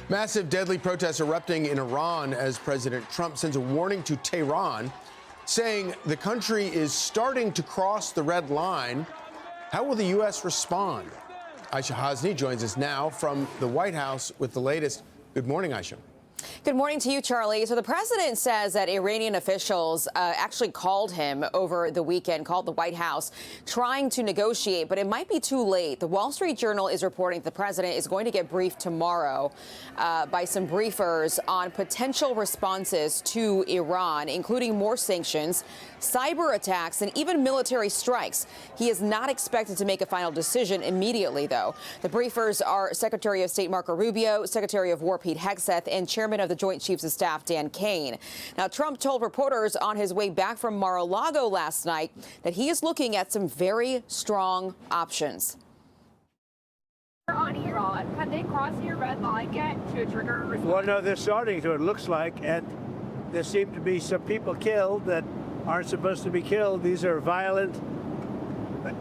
Massive deadly protests erupting in Iran as President Trump sends a warning to Tehran, saying the country is starting to cross the red line. How will the U.S. respond? Aishah Hasnie joins us now from the White House with the latest. Good morning, Aishah. Good morning to you, Charlie. So the president says that Iranian officials actually called him over the weekend, called the White House, trying to negotiate, but it might be too late. The Wall Street Journal is reporting the president is going to get briefed tomorrow by some briefers on potential responses to Iran, including more sanctions, cyber attacks, and even military strikes. He is not expected to make a final decision immediately, though. The briefers are Secretary of State Marco Rubio, Secretary of War Pete Hegseth, and Chairman of the Joint Chiefs of Staff Dan Kane. Now, Trump told reporters on his way back from Mar-a-Lago last night that he is looking at some very strong options. On Iran, have they crossed your red line yet to trigger a response? Well, no, they're starting to, it looks like, and there seem to be some people killed that aren't supposed to be killed. These are violent,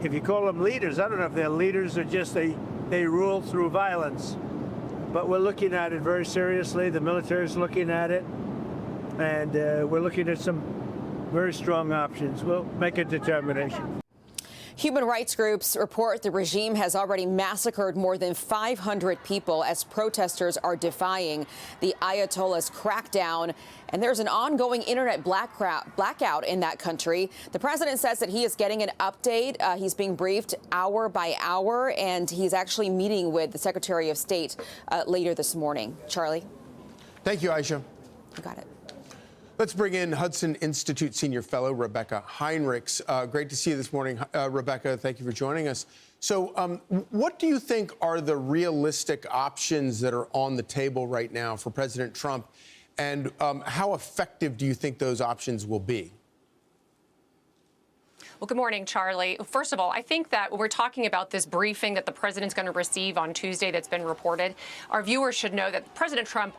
if you call them leaders, I don't know if they're leaders or just they rule through violence. But we're looking at it very seriously. The military is looking at it, and we're looking at some very strong options. We'll make a determination. Human rights groups report the regime has already massacred more than 500 people as protesters are defying the Ayatollah's crackdown. And there's an ongoing internet blackout in that country. The president says that he is getting an update. He's being briefed hour by hour, and he's actually meeting with the Secretary of State later this morning. Charlie? Thank you, Aishah. You got it. Let's bring in Hudson Institute Senior Fellow Rebeccah Heinrichs. Great to see you this morning, Rebeccah. Thank you for joining us. So what do you think are the realistic options that are on the table right now for President Trump, and how effective do you think those options will be? Well, good morning, Charlie. First of all, I think that when we're talking about this briefing that the president's going to receive on Tuesday that's been reported, our viewers should know that President Trump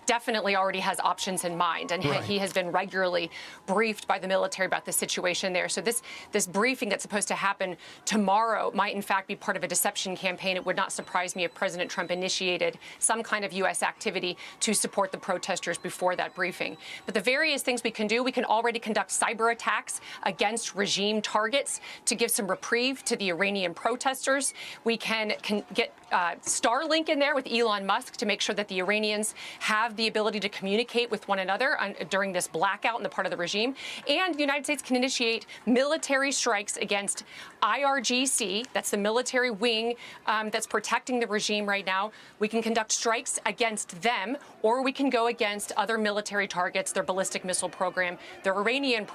definitely already has options in mind, and right. He has been regularly briefed by the military about the situation there. So this briefing that's supposed to happen tomorrow might in fact be part of a deception campaign. It would not surprise me if President Trump initiated some kind of U.S. activity to support the protesters before that briefing. But the various things we can do, we can already conduct cyber attacks against regime targets to give some reprieve to the Iranian protesters. We can get Starlink in there with Elon Musk to make sure that the Iranians have the ability to communicate with one another during this blackout in the part of the regime. And the United States can initiate military strikes against IRGC, that's the military wing that's protecting the regime right now. We can conduct strikes against them, or we can go against other military targets, their ballistic missile program, their Iranian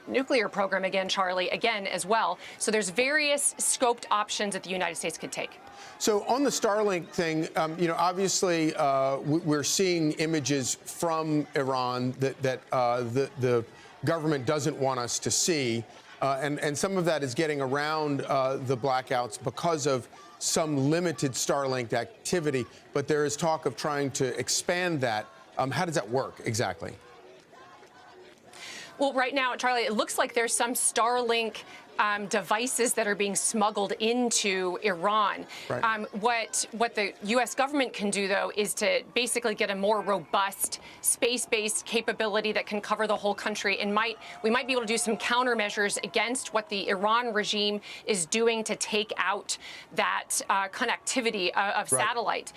nuclear program again, Charlie, again as well. So there's various scoped options that the United States could take. So on the Starlink thing, obviously we're seeing images from Iran that the government doesn't want us to see. And some of that is getting around the blackouts because of some limited Starlink activity. But there is talk of trying to expand that. How does that work exactly? Well, right now, Charlie, it looks like there's some Starlink devices that are being smuggled into Iran. Right. What the U.S. government can do, though, is to basically get a more robust space-based capability that can cover the whole country, and we might be able to do some countermeasures against what the Iran regime is doing to take out that connectivity of satellite.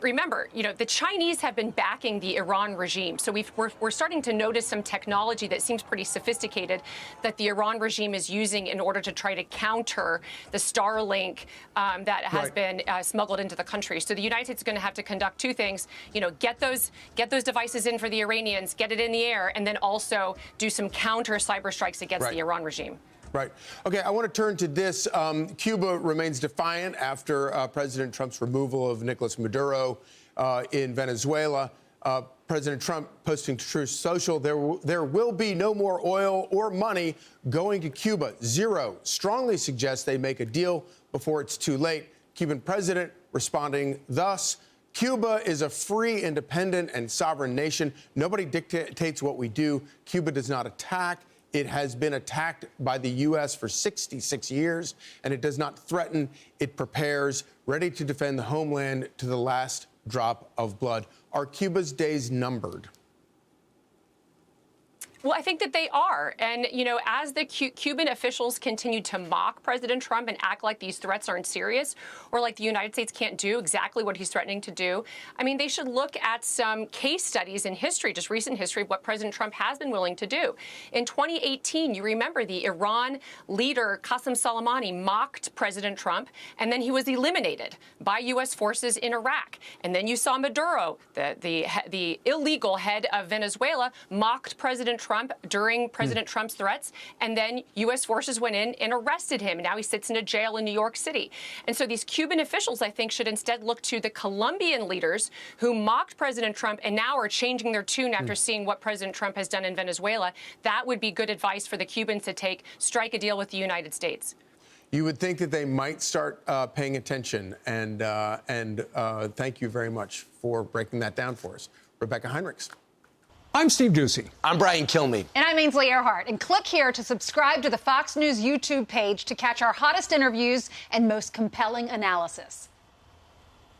Remember, the Chinese have been backing the Iran regime, so we're starting to notice some technology that seems pretty sophisticated that the Iran regime is using in order to try to counter the Starlink that has been smuggled into the country. So the United States is going to have to conduct two things, get those devices in for the Iranians, get it in the air, and then also do some counter cyber strikes against the Iran regime. Right. Okay, I want to turn to this. Cuba remains defiant after President Trump's removal of Nicolas Maduro in Venezuela. President Trump posting to Truth Social, there will be no more oil or money going to Cuba. Zero. Strongly suggests they make a deal before it's too late. Cuban president responding thus: Cuba is a free, independent, and sovereign nation. Nobody dictates what we do. Cuba does not attack. It has been attacked by the U.S. for 66 years, and it does not threaten. It prepares, ready to defend the homeland to the last drop of blood. Are Cuba's days numbered? Well, I think that they are. And, you know, as the Cuban officials continue to mock President Trump and act like these threats aren't serious, or like the United States can't do exactly what he's threatening to do, I mean, they should look at some case studies in history, just recent history, of what President Trump has been willing to do. In 2018, you remember the Iran leader, Qasem Soleimani, mocked President Trump, and then he was eliminated by U.S. forces in Iraq. And then you saw Maduro, the illegal head of Venezuela, mocked President Trump during President Trump's threats, and then U.S. forces went in and arrested him. Now he sits in a jail in New York City. And so these Cuban officials, I think, should instead look to the Colombian leaders who mocked President Trump and now are changing their tune after seeing what President Trump has done in Venezuela. That would be good advice for the Cubans to take, strike a deal with the United States. You would think that they might start paying attention, and thank you very much for breaking that down for us. Rebeccah Heinrichs. I'm Steve Doocy. I'm Brian Kilmeade. And I'm Ainsley Earhart. And click here to subscribe to the Fox News YouTube page to catch our hottest interviews and most compelling analysis.